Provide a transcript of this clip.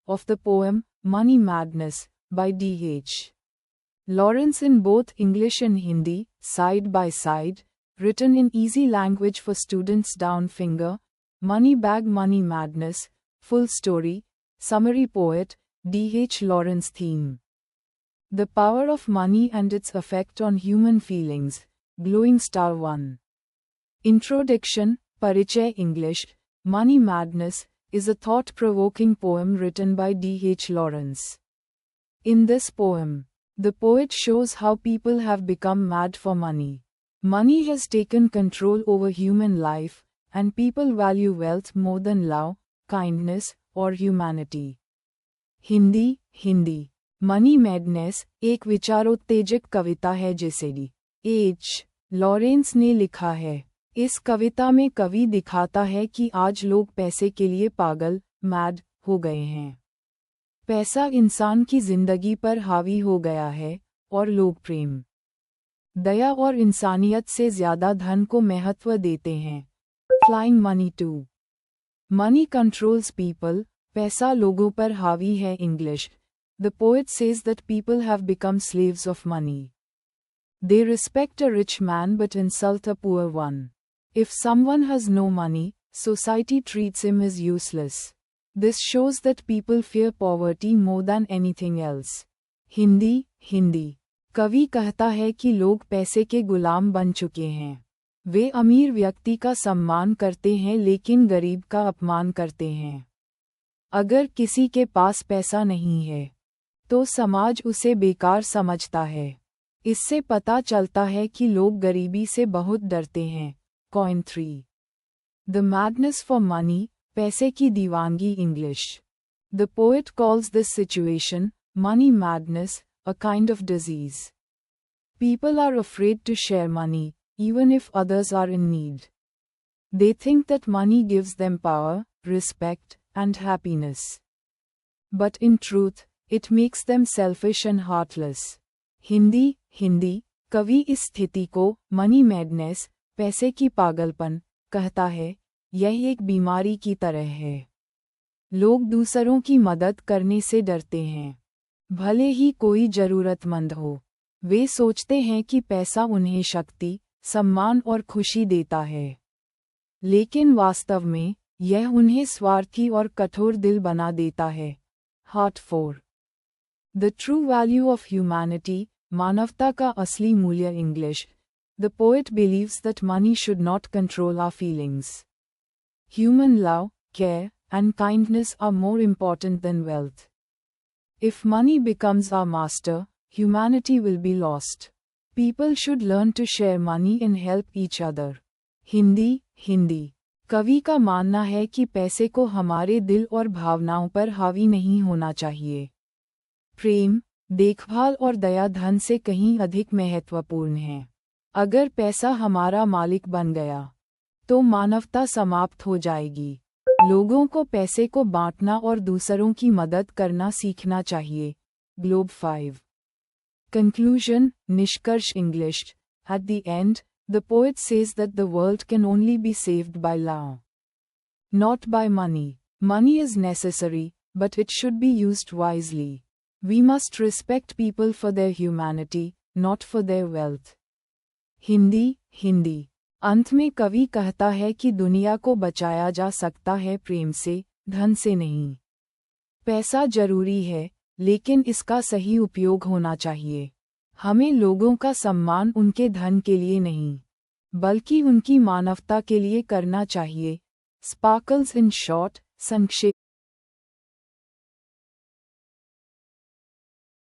of the poem Money Madness by D.H. Lawrence in both English and Hindi, side by side, written in easy language for students. Down finger, Money Bag Money Madness, full story, summary. Poet, D.H. Lawrence. Theme: the power of money and its effect on human feelings. Glowing star 1. Introduction, Parichay. English. Money Madness is a thought-provoking poem written by D.H. Lawrence. In this poem, the poet shows how people have become mad for money. Money has taken control over human life, and people value wealth more than love, kindness, or humanity. Hindi money madness एक विचारोत्तेजक कविता है जिसे D.H. Lawrence ने लिखा है। इस कविता में कवि दिखाता है कि आज लोग पैसे के लिए पागल, मैड, हो गए हैं। पैसा इंसान की जिंदगी पर हावी हो गया है, और लोग प्रेम, दया और इंसानियत से ज्यादा धन को महत्व देते हैं। Flying money 2. Money controls people, पैसा लोगों पर हावी है। English. The poet says that people have become slaves of money. They respect a rich man but insult a poor one. If someone has no money, society treats him as useless. This shows that people fear poverty more than anything else. Hindi कवि कहता है कि लोग पैसे के गुलाम बन चुके हैं। वे अमीर व्यक्ति का सम्मान करते हैं लेकिन गरीब का अपमान करते हैं। अगर किसी के पास पैसा नहीं है, तो समाज उसे बेकार समझता है। इससे पता चलता है कि लोग गरीबी से बहुत डरते हैं। Coin 3. The madness for money, पैसे की दीवानगी. English. The poet calls this situation, money madness, a kind of disease. People are afraid to share money, even if others are in need. They think that money gives them power, respect, and happiness. But in truth, it makes them selfish and heartless. Hindi कवि इस स्थिति को money madness, पैसे की पागलपन, कहता है। यह एक बीमारी की तरह है। लोग दूसरों की मदद करने से डरते हैं। भले ही कोई जरूरतमंद हो, वे सोचते हैं कि पैसा उन्हें शक्ति, सम्मान और खुशी देता है। लेकिन वास्तव में, यह उन्हें स्वार्थी और कठोर दिल बना देता है। Heart 4. The true value of humanity, मानवता का असली मूल्य. English. The poet believes that money should not control our feelings. Human love, care, and kindness are more important than wealth. If money becomes our master, humanity will be lost. People should learn to share money and help each other. Hindi कवि का मानना है कि पैसे को हमारे दिल और भावनाओं पर हावी नहीं होना चाहिए। प्रेम, देखभाल और दया धन से कहीं अधिक महत्वपूर्ण है। अगर पैसा हमारा मालिक बन गया, तो मानवता समाप्त हो जाएगी। लोगों को पैसे को बांटना और दूसरों की मदद करना सीखना चाहिए। ग्लोब 5. Conclusion, निष्कर्ष. English. At the end, the poet says that the world can only be saved by love, not by money. Money is necessary, but it should be used wisely. We must respect people for their humanity, not for their wealth. Hindi अंत में कवि कहता है कि दुनिया को बचाया जा सकता है प्रेम से, धन से नहीं। पैसा जरूरी है, लेकिन इसका सही उपयोग होना चाहिए। हमें लोगों का सम्मान उनके धन के लिए नहीं, बल्कि उनकी मानवता के लिए करना चाहिए। स्पार्कल्स इन शॉर्ट, संक्षेप।